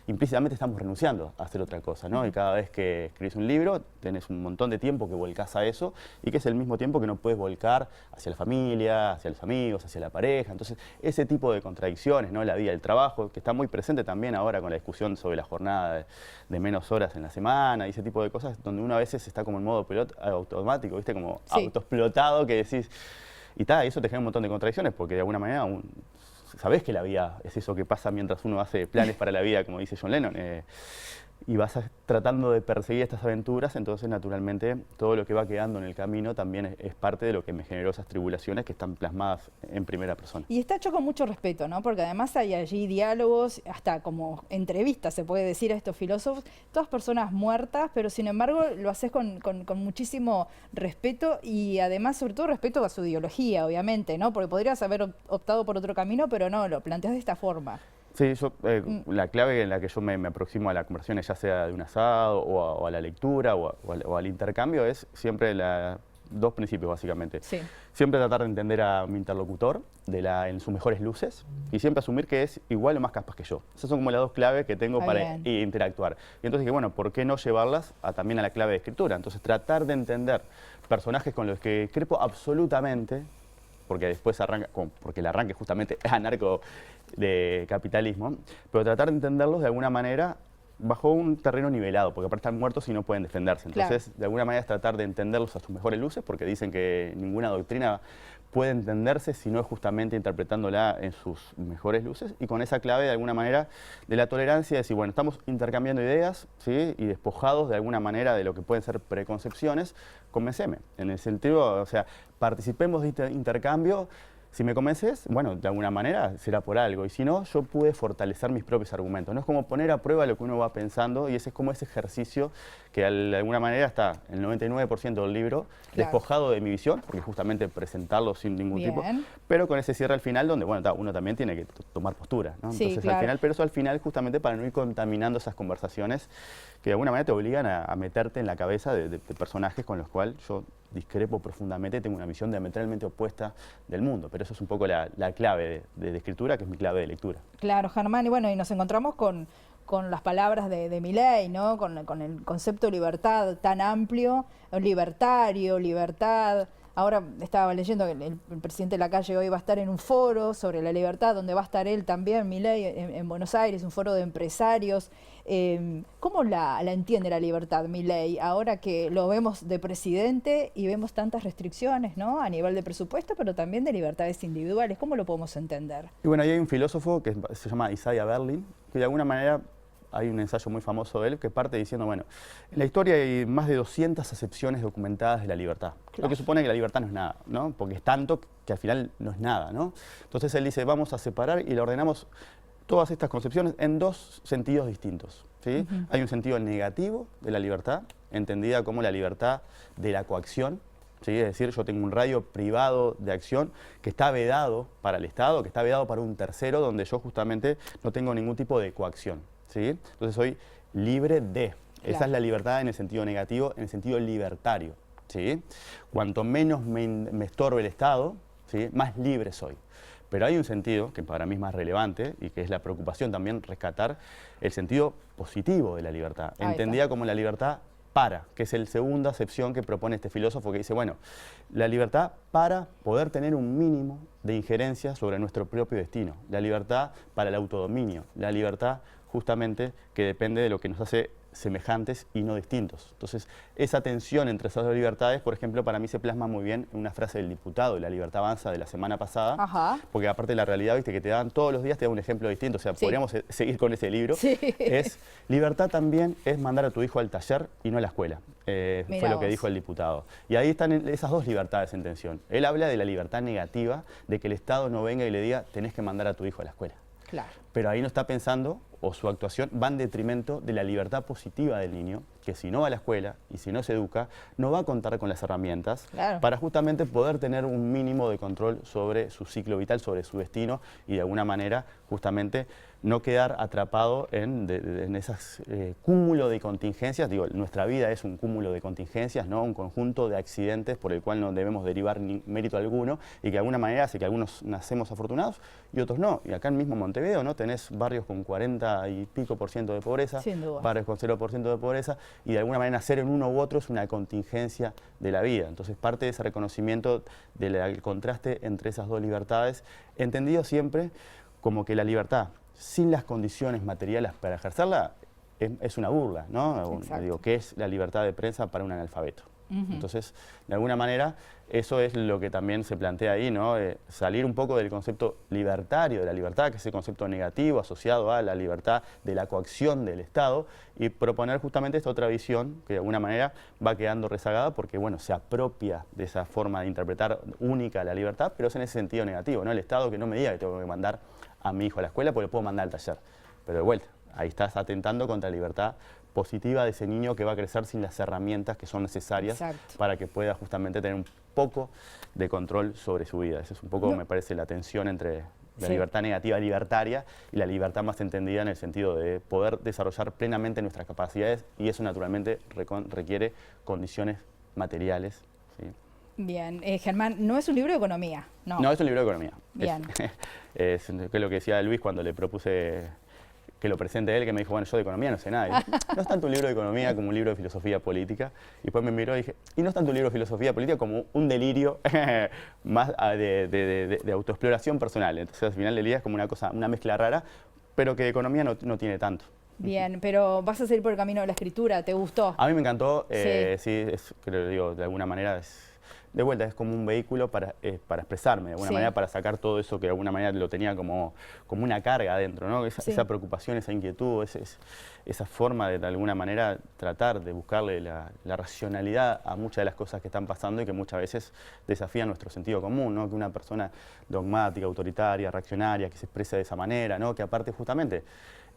implícitamente estamos renunciando a hacer otra cosa, ¿no? Y cada vez que escribís un libro, tenés un montón de tiempo que volcás a eso y que es el mismo tiempo que no puedes volcar hacia la familia, hacia los amigos, hacia la pareja. Entonces, ese tipo de contradicciones, ¿no? La vida, el trabajo, que está muy presente también ahora con la discusión sobre la jornada de menos horas en la semana y ese tipo de cosas, donde uno a veces está como en modo piloto automático, ¿viste? Como autoexplotado, que decís... Y eso te genera un montón de contradicciones porque de alguna manera... Sabés que la vida es eso que pasa mientras uno hace planes para la vida, como dice John Lennon, y vas tratando de perseguir estas aventuras, entonces naturalmente todo lo que va quedando en el camino también es parte de lo que me generó esas tribulaciones que están plasmadas en primera persona. Y está hecho con mucho respeto, ¿no? Porque además hay allí diálogos, hasta como entrevistas se puede decir a estos filósofos, todas personas muertas, pero sin embargo lo haces con muchísimo respeto y además sobre todo respeto a su ideología, obviamente, ¿no? Porque podrías haber optado por otro camino, pero no, lo planteas de esta forma. Sí, la clave en la que yo me aproximo a la conversación, ya sea de un asado o a la lectura o al intercambio, es siempre dos principios básicamente. Sí. Siempre tratar de entender a mi interlocutor en sus mejores luces y siempre asumir que es igual o más capaz que yo. Esas son como las dos claves que tengo para interactuar. Y entonces dije, bueno, ¿por qué no llevarlas también a la clave de escritura? Entonces tratar de entender personajes con los que crepo absolutamente, porque después porque el arranque justamente es anarco de capitalismo, pero tratar de entenderlos de alguna manera bajo un terreno nivelado, porque aparte están muertos y no pueden defenderse. Entonces, de alguna manera es tratar de entenderlos a sus mejores luces, porque dicen que ninguna doctrina puede entenderse si no es justamente interpretándola en sus mejores luces y con esa clave de alguna manera de la tolerancia, de decir, bueno, estamos intercambiando ideas, ¿sí? Y despojados de alguna manera de lo que pueden ser preconcepciones, convenceme. En el sentido, o sea, participemos de este intercambio. Si me convences, bueno, de alguna manera será por algo. Y si no, yo pude fortalecer mis propios argumentos. No es como poner a prueba lo que uno va pensando y ese es como ese ejercicio que de alguna manera está el 99% del libro despojado de mi visión, porque justamente presentarlo sin ningún tipo, pero con ese cierre al final donde, bueno, uno también tiene que tomar postura, ¿no? Sí, entonces al final, pero eso al final justamente para no ir contaminando esas conversaciones que de alguna manera te obligan a meterte en la cabeza de personajes con los cuales yo discrepo profundamente, tengo una visión diametralmente opuesta del mundo, pero eso es un poco la clave de escritura, que es mi clave de lectura. Claro, Germán, y bueno, y nos encontramos con las palabras de Milei, ¿no? Con el concepto de libertad tan amplio, libertario, libertad. Ahora estaba leyendo que el presidente Lacalle hoy va a estar en un foro sobre la libertad, donde va a estar él también, Milei, en Buenos Aires, un foro de empresarios. ¿Cómo la entiende la libertad, Milei, ahora que lo vemos de presidente y vemos tantas restricciones, ¿no? A nivel de presupuesto, pero también de libertades individuales? ¿Cómo lo podemos entender? Y bueno, ahí hay un filósofo que se llama Isaiah Berlin, que de alguna manera hay un ensayo muy famoso de él que parte diciendo, bueno, en la historia hay más de 200 acepciones documentadas de la libertad. Claro. Lo que supone que la libertad no es nada, ¿no? Porque es tanto que al final no es nada, ¿no? Entonces él dice, vamos a separar y le ordenamos todas estas concepciones en dos sentidos distintos, ¿sí? Hay un sentido negativo de la libertad, entendida como la libertad de la coacción, ¿sí? Es decir, yo tengo un radio privado de acción que está vedado para el Estado, que está vedado para un tercero, donde yo justamente no tengo ningún tipo de coacción, ¿sí? Entonces soy libre de. Claro. Esa es la libertad en el sentido negativo, en el sentido libertario, ¿sí? Cuanto menos me estorbe el Estado, ¿sí? Más libre soy. Pero hay un sentido que para mí es más relevante y que es la preocupación también rescatar el sentido positivo de la libertad, entendida como la libertad que es la segunda acepción que propone este filósofo que dice, bueno, la libertad para poder tener un mínimo de injerencia sobre nuestro propio destino, la libertad para el autodominio, la libertad justamente que depende de lo que nos hace semejantes y no distintos. Entonces, esa tensión entre esas dos libertades, por ejemplo, para mí se plasma muy bien en una frase del diputado de La Libertad Avanza de la semana pasada, porque aparte de la realidad, viste, que te dan todos los días, te da un ejemplo distinto, o sea, podríamos seguir con ese libro, es libertad también es mandar a tu hijo al taller y no a la escuela, fue lo que dijo el diputado. Y ahí están esas dos libertades en tensión. Él habla de la libertad negativa, de que el Estado no venga y le diga, tenés que mandar a tu hijo a la escuela. Claro. Pero ahí no está pensando, o su actuación va en detrimento de la libertad positiva del niño, que si no va a la escuela y si no se educa, no va a contar con las herramientas Claro. para justamente poder tener un mínimo de control sobre su ciclo vital, sobre su destino y de alguna manera justamente no quedar atrapado en esas cúmulo de contingencias. Digo, nuestra vida es un cúmulo de contingencias, ¿no? Un conjunto de accidentes por el cual no debemos derivar ni mérito alguno y que de alguna manera hace que algunos nacemos afortunados y otros no. Y acá en mismo Montevideo, ¿no? Tenés barrios con 40 y pico % de pobreza, Sin duda. barrios con 0% de pobreza y de alguna manera nacer en uno u otro es una contingencia de la vida. Entonces parte de ese reconocimiento del contraste entre esas dos libertades, entendido siempre como que la libertad sin las condiciones materiales para ejercerla es una burla, ¿no? Digo, ¿qué es la libertad de prensa para un analfabeto? Entonces, de alguna manera, eso es lo que también se plantea ahí, ¿no? Salir un poco del concepto libertario de la libertad, que es ese concepto negativo asociado a la libertad de la coacción del Estado, y proponer justamente esta otra visión que de alguna manera va quedando rezagada porque, bueno, se apropia de esa forma de interpretar única la libertad, pero es en ese sentido negativo, ¿no? El Estado que no me diga que tengo que mandar a mi hijo a la escuela porque lo puedo mandar al taller, pero de vuelta, ahí estás atentando contra la libertad positiva de ese niño que va a crecer sin las herramientas que son necesarias para que pueda justamente tener un poco de control sobre su vida. Esa es un poco, me parece, la tensión entre la libertad negativa libertaria y la libertad más entendida en el sentido de poder desarrollar plenamente nuestras capacidades y eso naturalmente requiere condiciones materiales. ¿Sí? Bien, Germán, no es un libro de economía, ¿no? No, es un libro de economía. Bien. Es lo que decía Luis cuando le propuse que lo presente él, que me dijo, bueno, yo de economía no sé nada. Y dije, no es tanto un libro de economía como un libro de filosofía política. Y después me miró y dije, y no es tanto un libro de filosofía política como un delirio más de autoexploración personal. Entonces al final del día es como una mezcla rara, pero que de economía no tiene tanto. Bien, pero vas a seguir por el camino de la escritura, ¿te gustó? A mí me encantó, sí, creo, digo, de alguna manera de vuelta, es como un vehículo para expresarme, de alguna manera para sacar todo eso que de alguna manera lo tenía como una carga adentro, ¿no? Esa preocupación, esa inquietud, esa forma de alguna manera tratar de buscarle la racionalidad a muchas de las cosas que están pasando y que muchas veces desafían nuestro sentido común, ¿no? Que una persona dogmática, autoritaria, reaccionaria, que se expresa de esa manera, ¿no? Que aparte justamente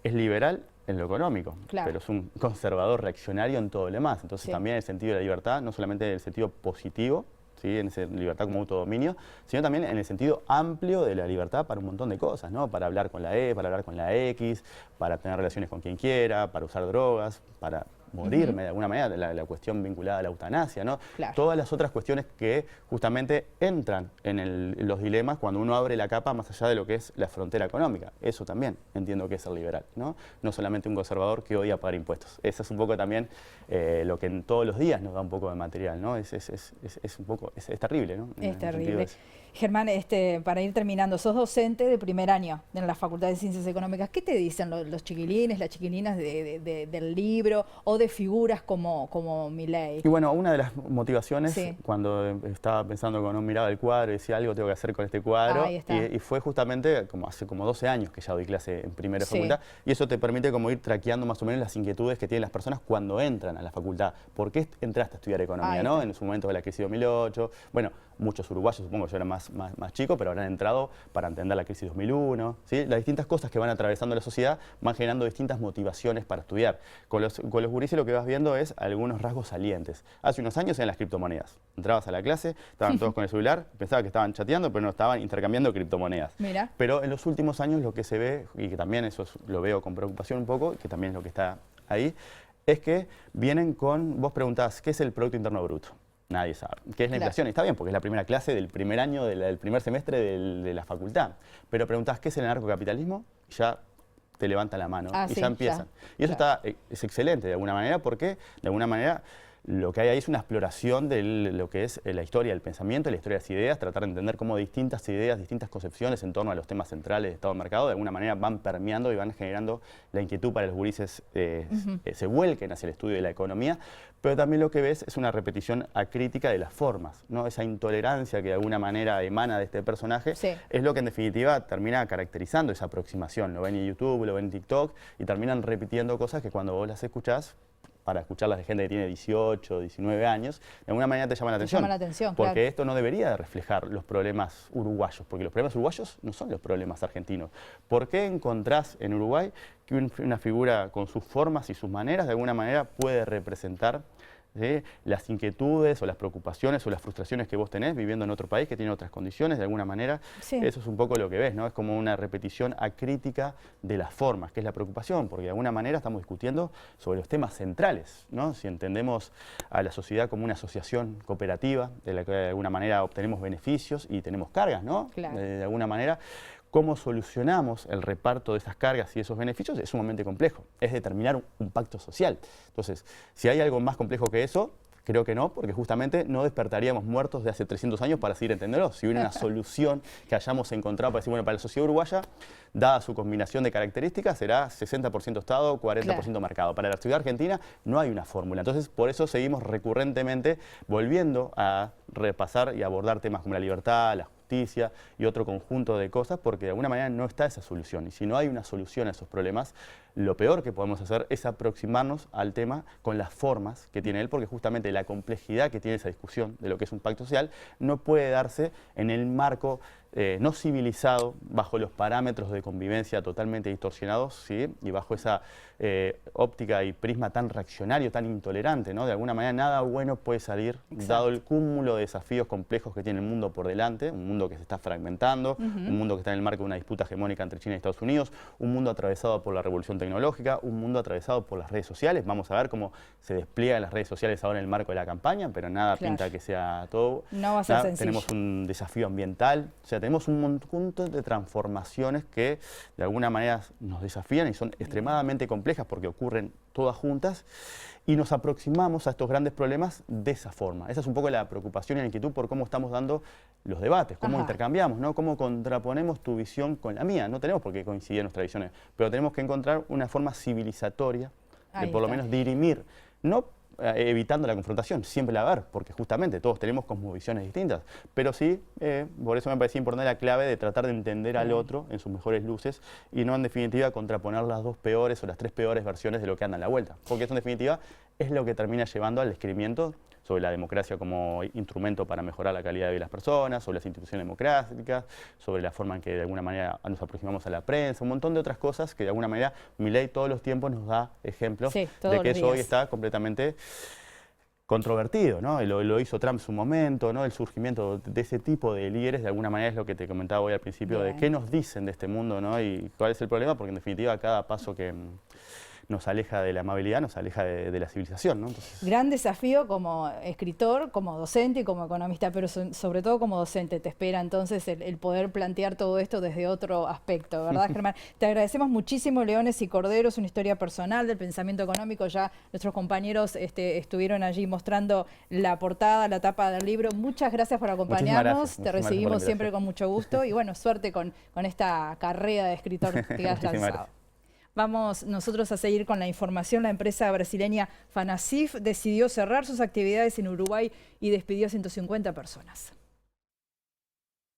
es liberal en lo económico, pero es un conservador reaccionario en todo lo demás. Entonces también el sentido de la libertad, no solamente en el sentido positivo, ¿sí? En esa libertad como autodominio, sino también en el sentido amplio de la libertad para un montón de cosas, ¿no? Para hablar con la E, para hablar con la X, para tener relaciones con quien quiera, para usar drogas, para morirme de alguna manera, la cuestión vinculada a la eutanasia, ¿no? Todas las otras cuestiones que justamente entran en los dilemas cuando uno abre la capa más allá de lo que es la frontera económica. Eso también entiendo que es ser liberal, ¿no? No solamente un conservador que odia pagar impuestos. Eso es un poco también lo que en todos los días nos da un poco de material, ¿no? Es terrible, ¿no? Es terrible. Germán, para ir terminando, sos docente de primer año en la Facultad de Ciencias Económicas. ¿Qué te dicen los chiquilines, las chiquilinas del libro o de figuras como Milei? Y bueno, una de las motivaciones, cuando estaba pensando cuando uno miraba el cuadro y decía algo tengo que hacer con este cuadro, y fue justamente hace como 12 años que ya doy clase en primera facultad, y eso te permite como ir traqueando más o menos las inquietudes que tienen las personas cuando entran a la facultad. ¿Por qué entraste a estudiar economía, no? En su momento de la crisis de 2008, bueno, muchos uruguayos, supongo, yo era más chico, pero habrán entrado para entender la crisis 2001, ¿sí? Las distintas cosas que van atravesando la sociedad van generando distintas motivaciones para estudiar. Con los gurises lo que vas viendo es algunos rasgos salientes. Hace unos años eran las criptomonedas. Entrabas a la clase, estaban todos con el celular, pensaba que estaban chateando, pero no estaban intercambiando criptomonedas. Mira. Pero en los últimos años lo que se ve, y que también eso lo veo con preocupación un poco, que también es lo que está ahí, es que vienen con, vos preguntás, ¿qué es el Producto Interno Bruto? Nadie sabe. ¿Qué es la inflación? Y está bien, porque es la primera clase del primer año, del primer semestre de la facultad. Pero preguntás, ¿qué es el anarcocapitalismo? Y ya te levantan la mano y ya empiezan. Y eso es excelente de alguna manera, porque de alguna manera lo que hay ahí es una exploración de lo que es la historia del pensamiento, la historia de las ideas, tratar de entender cómo distintas ideas, distintas concepciones en torno a los temas centrales de Estado-Mercado de alguna manera van permeando y van generando la inquietud para los gurises se vuelquen hacia el estudio de la economía, pero también lo que ves es una repetición acrítica de las formas, ¿no? Esa intolerancia que de alguna manera emana de este personaje es lo que en definitiva termina caracterizando esa aproximación. Lo ven en YouTube, lo ven en TikTok y terminan repitiendo cosas que cuando vos las escuchás para escucharlas de gente que tiene 18, 19 años, de alguna manera te llaman la atención. Llama la atención, porque claro. esto no debería de reflejar los problemas uruguayos, porque los problemas uruguayos no son los problemas argentinos. ¿Por qué encontrás en Uruguay que una figura con sus formas y sus maneras de alguna manera puede representar las inquietudes o las preocupaciones o las frustraciones que vos tenés viviendo en otro país que tiene otras condiciones de alguna manera? Sí. Eso es un poco lo que ves, ¿no? Es como una repetición acrítica de las formas, que es la preocupación, porque de alguna manera estamos discutiendo sobre los temas centrales, ¿no? Si entendemos a la sociedad como una asociación cooperativa, de la que de alguna manera obtenemos beneficios y tenemos cargas, ¿no? Claro. De alguna manera, cómo solucionamos el reparto de esas cargas y esos beneficios es sumamente complejo. Es determinar un pacto social. Entonces, si hay algo más complejo que eso, creo que no, porque justamente no despertaríamos muertos de hace 300 años para seguir entendiéndolo. Si hubiera una solución que hayamos encontrado para decir, bueno, para la sociedad uruguaya, dada su combinación de características, será 60% Estado, 40% mercado. Para la sociedad argentina no hay una fórmula. Entonces, por eso seguimos recurrentemente volviendo a repasar y abordar temas como la libertad, la justicia y otro conjunto de cosas, porque de alguna manera no está esa solución. Y si no hay una solución a esos problemas, lo peor que podemos hacer es aproximarnos al tema con las formas que tiene él, porque justamente la complejidad que tiene esa discusión de lo que es un pacto social no puede darse en el marco no civilizado, bajo los parámetros de convivencia totalmente distorsionados, ¿sí? Y bajo esa óptica y prisma tan reaccionario, tan intolerante, ¿no? De alguna manera nada bueno puede salir, dado el cúmulo de desafíos complejos que tiene el mundo por delante, un mundo que se está fragmentando, un mundo que está en el marco de una disputa hegemónica entre China y Estados Unidos, un mundo atravesado por la revolución tecnológica, un mundo atravesado por las redes sociales. Vamos a ver cómo se despliegan las redes sociales ahora en el marco de la campaña, pero nada pinta que sea todo. No va a ser sencillo. Tenemos un desafío ambiental, o sea, tenemos un conjunto de transformaciones que de alguna manera nos desafían y son extremadamente complejas porque ocurren todas juntas y nos aproximamos a estos grandes problemas de esa forma. Esa es un poco la preocupación y la inquietud por cómo estamos dando los debates, cómo intercambiamos, ¿no? Cómo contraponemos tu visión con la mía. No tenemos por qué coincidir en nuestras visiones, pero tenemos que encontrar una forma civilizatoria de por lo menos dirimir, no evitando la confrontación, siempre la va a haber, porque justamente todos tenemos cosmovisiones distintas, pero sí, por eso me parecía importante la clave de tratar de entender al otro en sus mejores luces y no en definitiva contraponer las dos peores o las tres peores versiones de lo que anda en la vuelta, porque eso en definitiva es lo que termina llevando al descrimiento sobre la democracia como instrumento para mejorar la calidad de vida de las personas, sobre las instituciones democráticas, sobre la forma en que de alguna manera nos aproximamos a la prensa, un montón de otras cosas que de alguna manera Milei todos los tiempos nos da ejemplos de que eso hoy está completamente controvertido, ¿no? Y lo hizo Trump en su momento, ¿no? El surgimiento de ese tipo de líderes de alguna manera es lo que te comentaba hoy al principio, de qué nos dicen de este mundo, ¿no? Y cuál es el problema, porque en definitiva cada paso que nos aleja de la amabilidad, nos aleja de la civilización, ¿no? Entonces, gran desafío como escritor, como docente y como economista, pero sobre todo como docente. Te espera entonces el poder plantear todo esto desde otro aspecto, ¿verdad, Germán? Te agradecemos muchísimo, Leones y Corderos, una historia personal del pensamiento económico. Ya nuestros compañeros estuvieron allí mostrando la portada, la tapa del libro. Muchas gracias por acompañarnos. Te recibimos siempre con mucho gusto y bueno, suerte con esta carrera de escritor que has lanzado. Vamos nosotros a seguir con la información. La empresa brasileña Fanacif decidió cerrar sus actividades en Uruguay y despidió a 150 personas.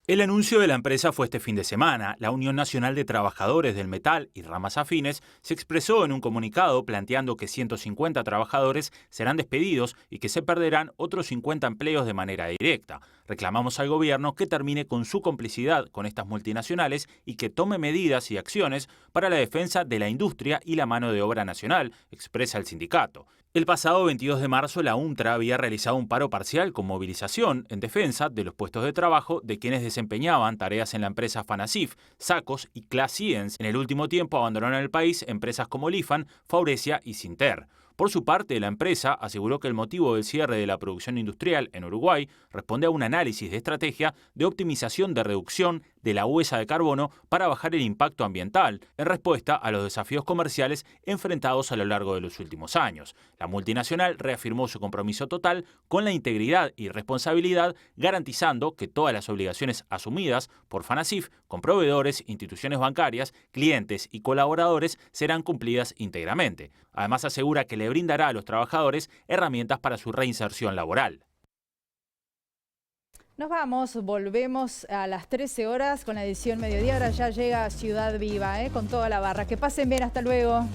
El anuncio de la empresa fue este fin de semana. La Unión Nacional de Trabajadores del Metal y Ramas Afines se expresó en un comunicado planteando que 150 trabajadores serán despedidos y que se perderán otros 50 empleos de manera directa. Reclamamos al gobierno que termine con su complicidad con estas multinacionales y que tome medidas y acciones para la defensa de la industria y la mano de obra nacional, expresa el sindicato. El pasado 22 de marzo, la UNTRA había realizado un paro parcial con movilización en defensa de los puestos de trabajo de quienes desempeñaban tareas en la empresa Fanacif, Sacos y Class Siemens. En el último tiempo abandonaron el país empresas como Lifan, Faurecia y Sinter. Por su parte, la empresa aseguró que el motivo del cierre de la producción industrial en Uruguay responde a un análisis de estrategia de optimización de reducción de la huella de carbono para bajar el impacto ambiental, en respuesta a los desafíos comerciales enfrentados a lo largo de los últimos años. La multinacional reafirmó su compromiso total con la integridad y responsabilidad, garantizando que todas las obligaciones asumidas por Fanacif con proveedores, instituciones bancarias, clientes y colaboradores serán cumplidas íntegramente. Además, asegura que le brindará a los trabajadores herramientas para su reinserción laboral. Nos vamos, volvemos a las 13 horas con la edición Mediodía. Ahora ya llega Ciudad Viva, con toda la barra. Que pasen bien, hasta luego.